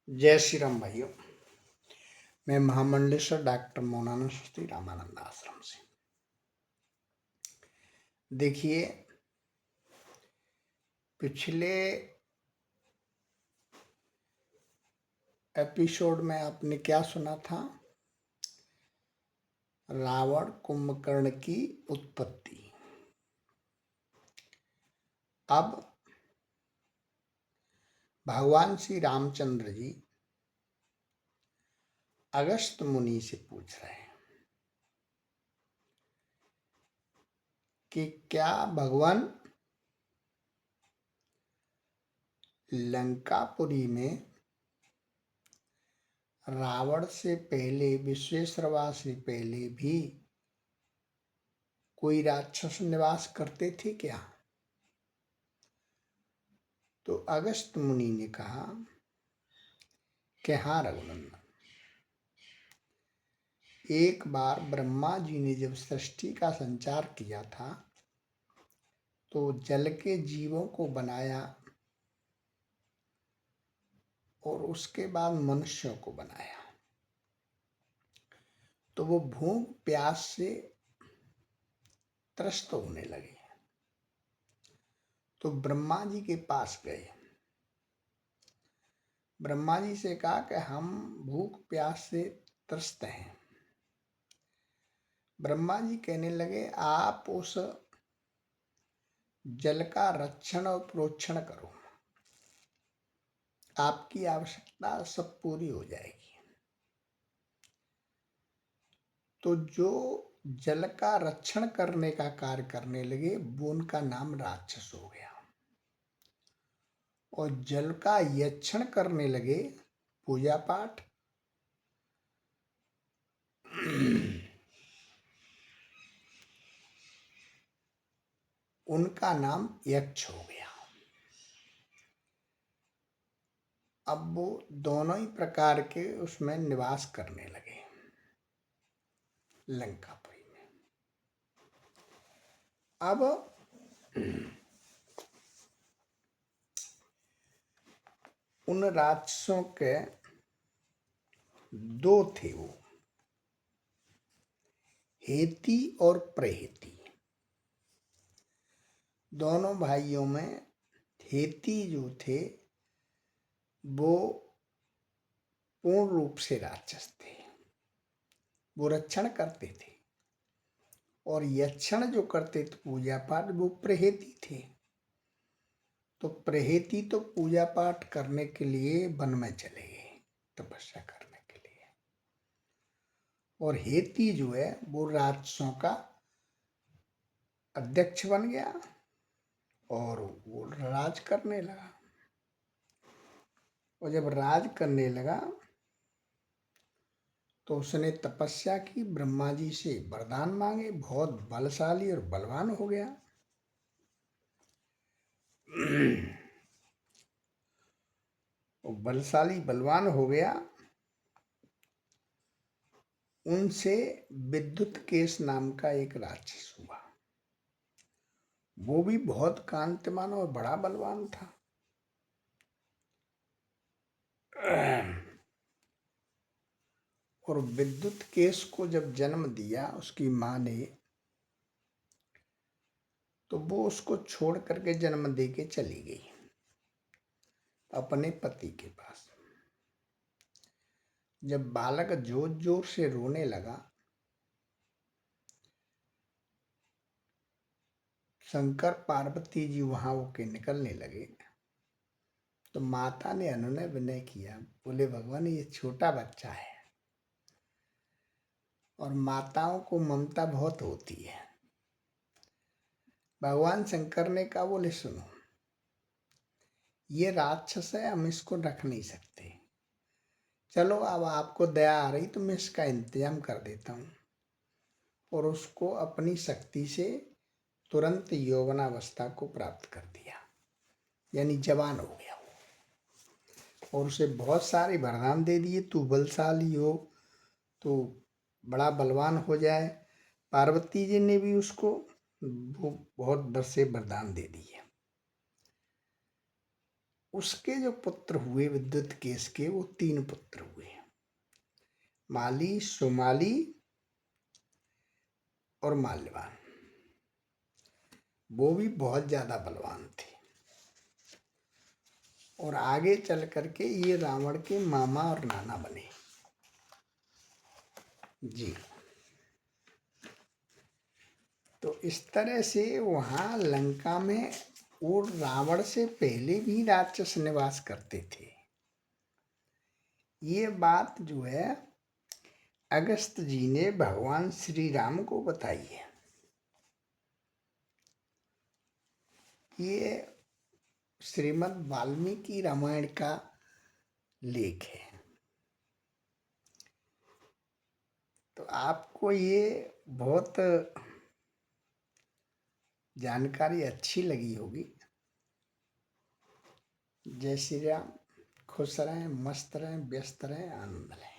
जय श्री राम भाइयों। मैं महामंडलेश्वर डॉक्टर मौलाना श्री रामानंद आश्रम से। देखिए, पिछले एपिसोड में आपने क्या सुना था? रावण कुंभकर्ण की उत्पत्ति। अब भगवान श्री रामचंद्र जी अगस्त मुनि से पूछ रहे हैं कि क्या भगवान लंकापुरी में रावण से पहले, विश्वेश्वरवा से पहले भी कोई राक्षस निवास करते थे क्या? तो अगस्त मुनि ने कहा कि हाँ रघुनंदन, एक बार ब्रह्मा जी ने जब सृष्टि का संचार किया था तो जल के जीवों को बनाया और उसके बाद मनुष्यों को बनाया, तो वो भूख प्यास से त्रस्त होने लगे। तो ब्रह्मा जी के पास गए, ब्रह्मा जी से कहा कि हम भूख प्यास से त्रस्त हैं। ब्रह्मा जी कहने लगे, आप उस जल का रक्षण और प्रोक्षण करो, आपकी आवश्यकता सब पूरी हो जाएगी। तो जो जल का रक्षण करने का कार्य करने लगे वो उनका नाम राक्षस हो गया, और जल का यक्षण करने लगे, पूजा पाठ, उनका नाम यक्ष हो गया। अब वो दोनों ही प्रकार के उसमें निवास करने लगे लंकापुरी में। अब उन राक्षसों के दो थे, वो हेती और प्रहेती। दोनों भाइयों में हेती जो थे वो पूर्ण रूप से राक्षस थे, वो रक्षण करते थे, और यक्षण जो करते थे पूजा पाठ, वो प्रहेती थे। तो प्रहेती तो पूजा पाठ करने के लिए वन में चले गए, तपस्या करने के लिए, और हेती जो है वो राक्षसों का अध्यक्ष बन गया और वो राज करने लगा। और जब राज करने लगा तो उसने तपस्या की, ब्रह्मा जी से वरदान मांगे, बहुत बलशाली और बलवान हो गया। वो बलशाली बलवान हो गया। उनसे विद्युत केश नाम का एक राक्षस हुआ, वो भी बहुत कांतिमान और बड़ा बलवान था। और विद्युत केश को जब जन्म दिया उसकी माँ ने, तो वो उसको छोड़ करके जन्म दे के चली गई अपने पति के पास। जब बालक जोर जोर से रोने लगा, शंकर पार्वती जी वहां होके निकलने लगे, तो माता ने अनुनय विनय किया, बोले भगवान ये छोटा बच्चा है और माताओं को ममता बहुत होती है। भगवान शंकर ने कहा, बोले सुनो, ये राक्षस है, हम इसको रख नहीं सकते, चलो अब आपको दया आ रही तो मैं इसका इंतजाम कर देता हूँ। और उसको अपनी शक्ति से तुरंत यौवनावस्था को प्राप्त कर दिया, यानी जवान हो गया वो। और उसे बहुत सारे वरदान दे दिए, तू बलशाली हो तो बड़ा बलवान हो जाए। पार्वती जी ने भी उसको वो बहुत बरसे वरदान दे दिए। उसके जो पुत्र हुए विद्युत केस के, वो 3 पुत्र हुए, माली, सुमाली और माल्यवान। वो भी बहुत ज्यादा बलवान थे और आगे चल करके ये रावण के मामा और नाना बने। जी, तो इस तरह से वहां लंका में वो रावण से पहले भी राक्षस निवास करते थे। ये बात जो है अगस्त जी ने भगवान श्री राम को बताई है। ये श्रीमद् वाल्मीकि रामायण का लेख है। तो आपको ये बहुत जानकारी अच्छी लगी होगी। जय श्री राम। खुश रहें, मस्त रहें, व्यस्त रहें, आनंद रहें।